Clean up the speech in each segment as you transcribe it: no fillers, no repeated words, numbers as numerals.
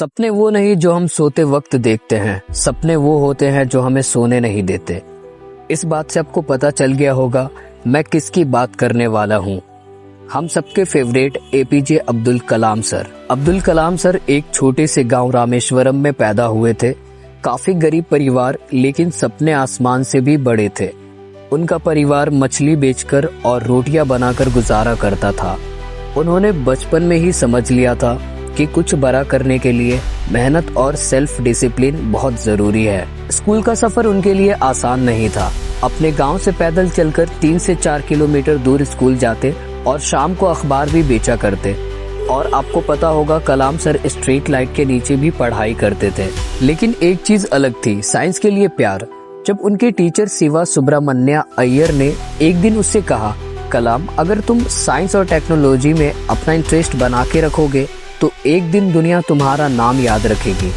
सपने वो नहीं जो हम सोते वक्त देखते हैं, सपने वो होते हैं जो हमें सोने नहीं देते। इस बात से आपको पता चल गया होगा मैं किसकी बात करने वाला हूँ। हम सबके favourite APJ Abdul Kalam sir. Abdul Kalam sir एक छोटे से गांव रामेश्वरम में पैदा हुए थे। काफी गरीब परिवार, लेकिन सपने आसमान से भी बड़े थे। उनका परिवार मछली बेचकर और रोटियां बनाकर गुजारा करता था। उन्होंने बचपन में ही समझ लिया था कि कुछ बड़ा करने के लिए मेहनत और सेल्फ डिसिप्लिन बहुत जरूरी है। स्कूल का सफर उनके लिए आसान नहीं था। अपने गांव से पैदल चलकर 3 से 4 किलोमीटर दूर स्कूल जाते और शाम को अखबार भी बेचा करते। और आपको पता होगा कलाम सर स्ट्रीट लाइट के नीचे भी पढ़ाई करते थे। लेकिन एक चीज अलग थी, साइंस के लिए प्यार। जब उनके टीचर शिवा सुब्रमण्य अय्यर ने एक दिन उससे कहा, कलाम अगर तुम साइंस और टेक्नोलॉजी में अपना इंटरेस्ट बना के रखोगे तो एक दिन दुनिया तुम्हारा नाम याद रखेगी।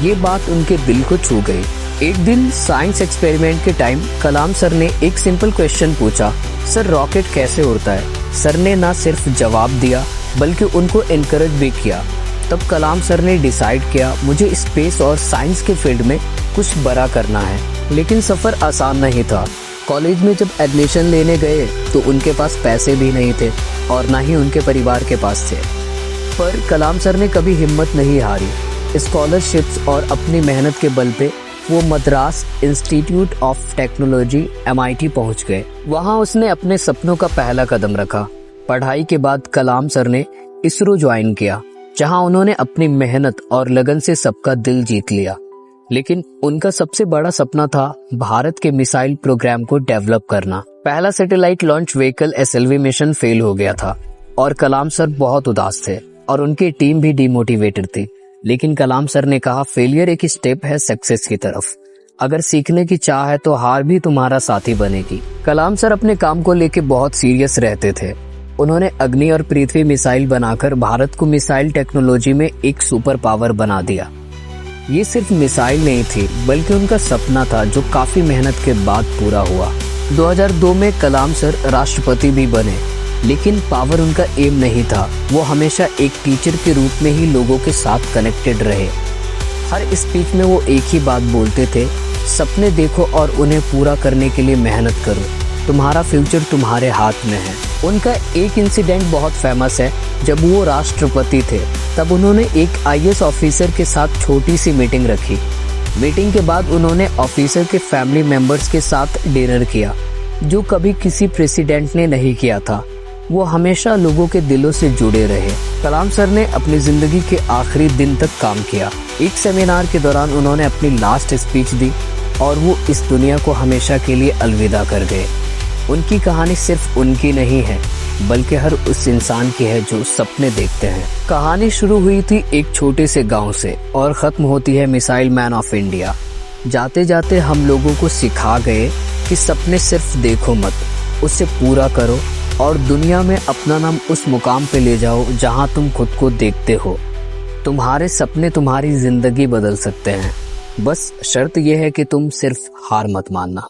ये बात उनके दिल को छू गई। एक दिन साइंस एक्सपेरिमेंट के टाइम कलाम सर ने एक सिंपल क्वेश्चन पूछा, सर रॉकेट कैसे उड़ता है? सर ने ना सिर्फ जवाब दिया बल्कि उनको एनकरेज भी किया। तब कलाम सर ने डिसाइड किया मुझे स्पेस और साइंस के फील्ड में कुछ बड़ा करना है। लेकिन सफर आसान नहीं था। कॉलेज में जब एडमिशन लेने गए तो उनके पास पैसे भी नहीं थे और ना ही उनके परिवार के पास थे। पर कलाम सर ने कभी हिम्मत नहीं हारी। स्कॉलरशिप्स और अपनी मेहनत के बल पे वो Madras institute of technology MIT पहुंच गए। वहां उसने अपने सपनों का पहला कदम रखा। पढ़ाई के बाद कलाम सर ने इसरो ज्वाइन किया, जहां उन्होंने अपनी मेहनत और लगन से सबका दिल जीत लिया। लेकिन उनका सबसे बड़ा सपना था भारत के मिसाइल प्रोग्राम को डेवलप करना। पहला satellite launch vehicle SLV mission fail हो गया था और कलाम सर बहुत उदास थे और उनकी टीम भी डिमोटिवेटेड थी। लेकिन कलाम सर ने कहा, फेलियर एक स्टेप है सक्सेस की तरफ। अगर सीखने की चाह है तो हार भी तुम्हारा साथी बनेगी। कलाम सर अपने काम को लेके बहुत सीरियस रहते थे। उन्होंने अग्नि और पृथ्वी मिसाइल बनाकर भारत को मिसाइल टेक्नोलॉजी में एक सुपर पावर बना दिया। ये सिर्फ मिसाइल नहीं थी बल्कि उनका सपना था जो काफी मेहनत के बाद पूरा हुआ। 2002 में कलाम सर राष्ट्रपति भी बने, लेकिन पावर उनका एम नहीं था। वो हमेशा एक टीचर के रूप में ही लोगों के साथ कनेक्टेड रहे। हर स्पीच में वो एक ही बात बोलते थे, सपने देखो और उन्हें पूरा करने के लिए मेहनत करो। तुम्हारा फ्यूचर तुम्हारे हाथ में है। उनका एक इंसिडेंट बहुत फेमस है। जब वो राष्ट्रपति थे तब उन्होंने एक IAS ऑफिसर के साथ छोटी सी मीटिंग रखी। मीटिंग के बाद उन्होंने ऑफिसर के फैमिली मेंबर्स के साथ डिनर किया, जो कभी किसी प्रेसिडेंट ने नहीं किया था। वो हमेशा लोगों के दिलों से जुड़े रहे। कलाम सर ने अपनी जिंदगी के आखिरी दिन तक काम किया। एक सेमिनार के दौरान उन्होंने अपनी लास्ट स्पीच दी और वो इस दुनिया को हमेशा के लिए अलविदा कर गए। उनकी कहानी सिर्फ उनकी नहीं है बल्कि हर उस इंसान की है जो सपने देखते हैं। कहानी शुरू हुई थी एक छोटे से गांव से और खत्म होती है मिसाइल मैन ऑफ इंडिया। जाते जाते हम लोगों को सिखा गए कि सपने सिर्फ देखो मत, उसे पूरा करो और दुनिया में अपना नाम उस मुकाम पे ले जाओ जहां तुम खुद को देखते हो। तुम्हारे सपने तुम्हारी जिंदगी बदल सकते हैं। बस शर्त यह है कि तुम सिर्फ हार मत मानना।